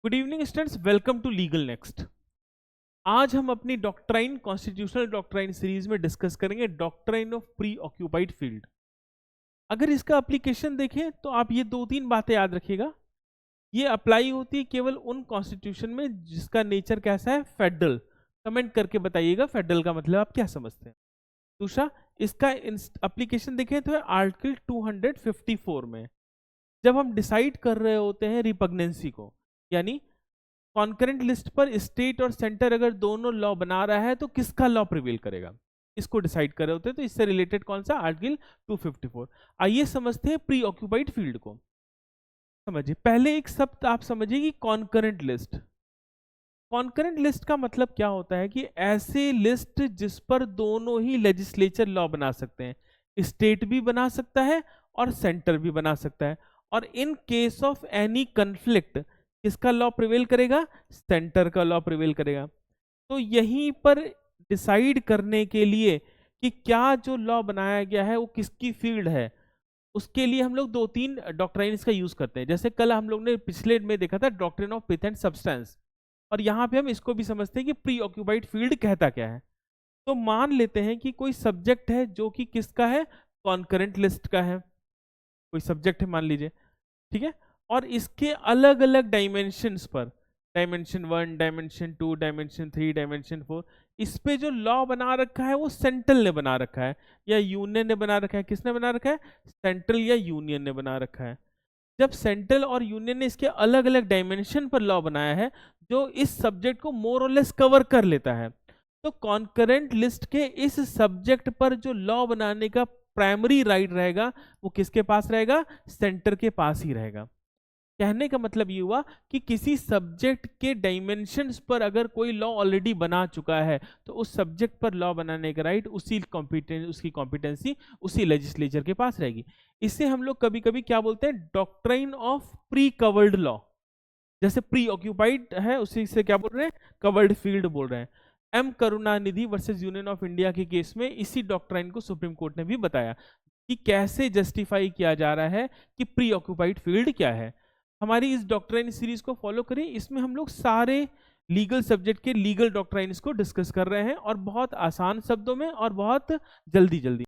Good evening students, welcome to legal next. आज हम अपनी डॉक्ट्राइन कॉन्स्टिट्यूशनल डॉक्ट्राइन सीरीज में डिस्कस करेंगे doctrine of pre occupied field. अगर इसका एप्लीकेशन देखें तो आप ये दो तीन बातें याद रखिएगा। ये अप्लाई होती है केवल उन कॉन्स्टिट्यूशन में जिसका नेचर कैसा है, फेडरल। कमेंट करके बताइएगा फेडरल का मतलब आप क्या समझते हैं। दूसरा, इसका एप्लीकेशन देखें तो है आर्टिकल 254 में, जब हम डिसाइड कर रहे होते हैं रिपग्नेंसी को, यानी कॉन्करेंट लिस्ट पर स्टेट और सेंटर अगर दोनों लॉ बना रहा है तो किसका लॉ प्रिवेल करेगा, इसको डिसाइड कर रहे होते हैं। तो इससे रिलेटेड कौन सा, आर्टिकल 254। आइए समझते हैं प्री ऑक्यूपाइड फील्ड को। समझिए, पहले एक शब्द आप समझिए कि कॉन्करेंट लिस्ट। कॉन्करेंट लिस्ट का मतलब क्या होता है कि ऐसे लिस्ट जिस पर दोनों ही लेजिस्लेचर लॉ बना सकते हैं, स्टेट भी बना सकता है और सेंटर भी बना सकता है। और in case of any conflict किसका लॉ प्रिवेल करेगा, सेंटर का लॉ प्रिवेल करेगा। तो यहीं पर डिसाइड करने के लिए कि क्या जो लॉ बनाया गया है वो किसकी फील्ड है, उसके लिए हम लोग दो तीन डॉक्ट्राइन्स का यूज करते हैं। जैसे कल हम लोग ने पिछले में देखा था doctrine of pith and substance, और यहाँ पे हम इसको भी समझते हैं कि प्री ऑक्यूपाइड फील्ड कहता क्या है। तो मान लेते हैं कि कोई सब्जेक्ट है जो कि किसका है, कॉन्करेंट लिस्ट का है। कोई सब्जेक्ट है मान लीजिए, ठीक है, और इसके अलग अलग डायमेंशंस पर, डायमेंशन 1, डायमेंशन 2, डायमेंशन 3, डायमेंशन 4, इस पे जो लॉ बना रखा है वो सेंट्रल ने बना रखा है या यूनियन ने बना रखा है। किसने बना रखा है, सेंट्रल या यूनियन ने बना रखा है। जब सेंट्रल और यूनियन ने इसके अलग अलग डायमेंशन पर लॉ बनाया है जो इस सब्जेक्ट को मोर और लेस कवर कर लेता है, तो कॉन्करेंट लिस्ट के इस सब्जेक्ट पर जो लॉ बनाने का प्राइमरी राइट रहेगा वो किसके पास रहेगा, सेंटर के पास ही रहेगा। कहने का मतलब ये हुआ कि किसी सब्जेक्ट के डायमेंशंस पर अगर कोई लॉ ऑलरेडी बना चुका है तो उस सब्जेक्ट पर लॉ बनाने का राइट उसकी कॉम्पिटेंसी उसी लेजिस्लेचर के पास रहेगी। इसे हम लोग कभी कभी क्या बोलते हैं, doctrine of pre covered law. जैसे प्री ऑक्यूपाइड है उसी से क्या बोल रहे हैं, कवर्ड फील्ड बोल रहे हैं। M Karunanidhi versus union of India के केस में इसी डॉक्ट्राइन को सुप्रीम कोर्ट ने भी बताया कि कैसे जस्टिफाई किया जा रहा है कि प्री ऑक्यूपाइड फील्ड क्या है। हमारी इस डॉक्ट्राइन सीरीज को फॉलो करें, इसमें हम लोग सारे लीगल सब्जेक्ट के लीगल डॉक्ट्राइन्स को डिस्कस कर रहे हैं और बहुत आसान शब्दों में और बहुत जल्दी जल्दी।